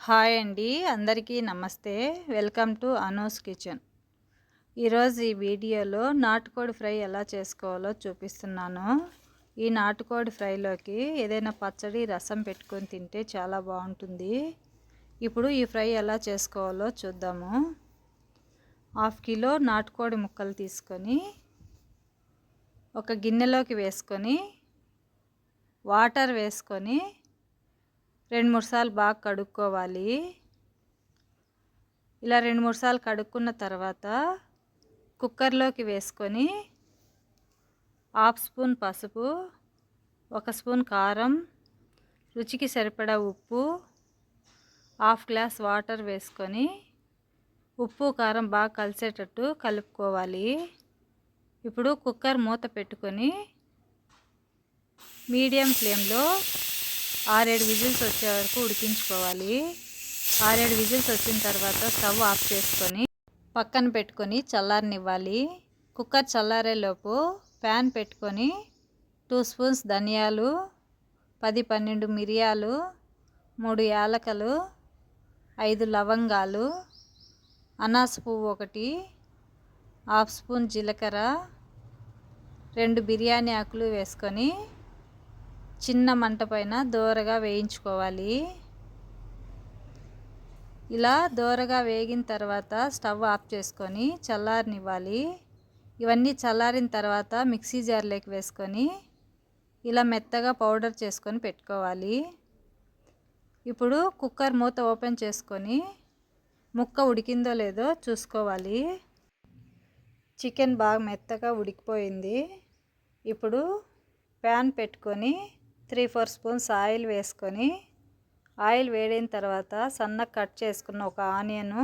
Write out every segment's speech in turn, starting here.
Hi అండి, అందరికీ నమస్తే. Welcome to Anu's kitchen. ఈరోజు ఈ వీడియోలో నాటుకోడి ఫ్రై ఎలా చేసుకోవాలో చూపిస్తున్నాను. ఈ నాటుకోడి ఫ్రైలోకి ఏదైనా పచ్చడి, రసం పెట్టుకొని తింటే చాలా బాగుంటుంది. ఇప్పుడు ఈ ఫ్రై ఎలా చేసుకోవాలో చూద్దాము. 1/2 కిలో నాటుకోడి ముక్కలు తీసుకొని ఒక గిన్నెలోకి వేసుకొని వాటర్ వేసుకొని 2-3 సార్లు బాగా కడుక్కోవాలి. ఇలా 2-3 సార్లు కడుక్కున్న తర్వాత కుక్కర్లోకి వేసుకొని 1/2 స్పూన్ పసుపు, 1 స్పూన్ కారం, రుచికి సరిపడా ఉప్పు, 1/2 గ్లాస్ వాటర్ వేసుకొని ఉప్పు కారం బాగా కలిసేటట్టు కలుపుకోవాలి. ఇప్పుడు కుక్కర్ మూత పెట్టుకొని మీడియం ఫ్లేమ్లో 6-7 విజిల్స్ వచ్చే వరకు ఉడికించుకోవాలి. 6-7 విజిల్స్ వచ్చిన తర్వాత స్టవ్ ఆఫ్ చేసుకొని పక్కన పెట్టుకొని చల్లారనివ్వాలి. కుక్కర్ చల్లారేలోపు ప్యాన్ పెట్టుకొని 2 స్పూన్స్ ధనియాలు, 10-12 మిరియాలు, 3 యాలకలు, 5 లవంగాలు, అనాస పువ్వు 1, 1/2 స్పూన్ జీలకర్ర, 2 బిర్యానీ ఆకులు వేసుకొని చిన్న మంట పైన దోరగా వేయించుకోవాలి. ఇలా దోరగా వేగిన తర్వాత స్టవ్ ఆఫ్ చేసుకొని చల్లారనివ్వాలి. ఇవన్నీ చల్లారిన తర్వాత మిక్సీ జార్లోకి వేసుకొని ఇలా మెత్తగా పౌడర్ చేసుకొని పెట్టుకోవాలి. ఇప్పుడు కుక్కర్ మూత ఓపెన్ చేసుకొని ముక్క ఉడికిందో లేదో చూసుకోవాలి. చికెన్ బాగా మెత్తగా ఉడికిపోయింది. ఇప్పుడు ప్యాన్ పెట్టుకొని 3-4 స్పూన్స్ ఆయిల్ వేసుకొని ఆయిల్ వేడిన తర్వాత సన్నగా కట్ చేసుకున్న ఒక ఆనియను,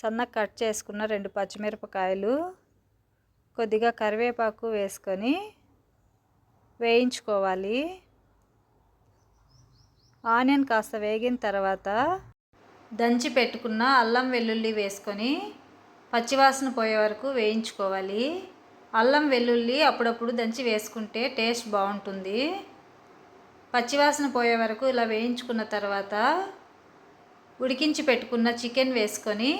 సన్నగా కట్ చేసుకున్న 2 పచ్చిమిరపకాయలు, కొద్దిగా కరివేపాకు వేసుకొని వేయించుకోవాలి. ఆనియన్ కాస్త వేగిన తర్వాత దంచి పెట్టుకున్న అల్లం వెల్లుల్లి వేసుకొని పచ్చివాసన పోయే వరకు వేయించుకోవాలి. అల్లం వెల్లుల్లి అప్పుడప్పుడు దంచి వేసుకుంటే టేస్ట్ బాగుంటుంది. పచ్చివాసన పోయే వరకు ఇలా వేయించుకున్న తర్వాత ఉడికించి పెట్టుకున్న చికెన్ వేసుకొని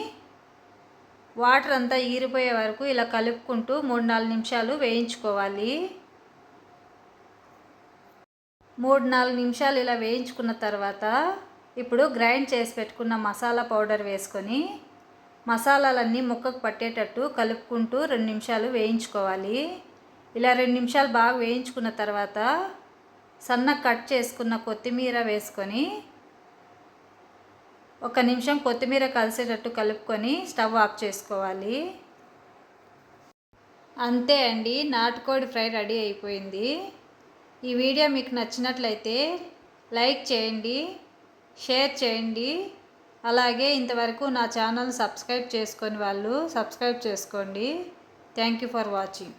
వాటర్ అంతా ఈరిపోయే వరకు ఇలా కలుపుకుంటూ 3-4 నిమిషాలు వేయించుకోవాలి. 3-4 నిమిషాలు ఇలా వేయించుకున్న తర్వాత ఇప్పుడు గ్రైండ్ చేసి పెట్టుకున్న మసాలా పౌడర్ వేసుకొని మసాలాలన్నీ ముక్కకు పట్టేటట్టు కలుపుకుంటూ 2 నిమిషాలు వేయించుకోవాలి. ఇలా 2 నిమిషాలు బాగా వేయించుకున్న తర్వాత సన్నగా కట్ చేసుకున్న కొత్తిమీర వేసుకొని 1 నిమిషం కొత్తిమీర కలిసేటట్టు కలుపుకొని స్టవ్ ఆఫ్ చేసుకోవాలి. అంతే అండి, నాటుకోడి ఫ్రై రెడీ అయిపోయింది. ఈ వీడియో మీకు నచ్చినట్లయితే లైక్ చేయండి, షేర్ చేయండి. అలాగే ఇంతవరకు నా ఛానల్ సబ్స్క్రైబ్ చేసుకొని వాళ్ళు సబ్స్క్రైబ్ చేసుకోండి. Thank you for watching.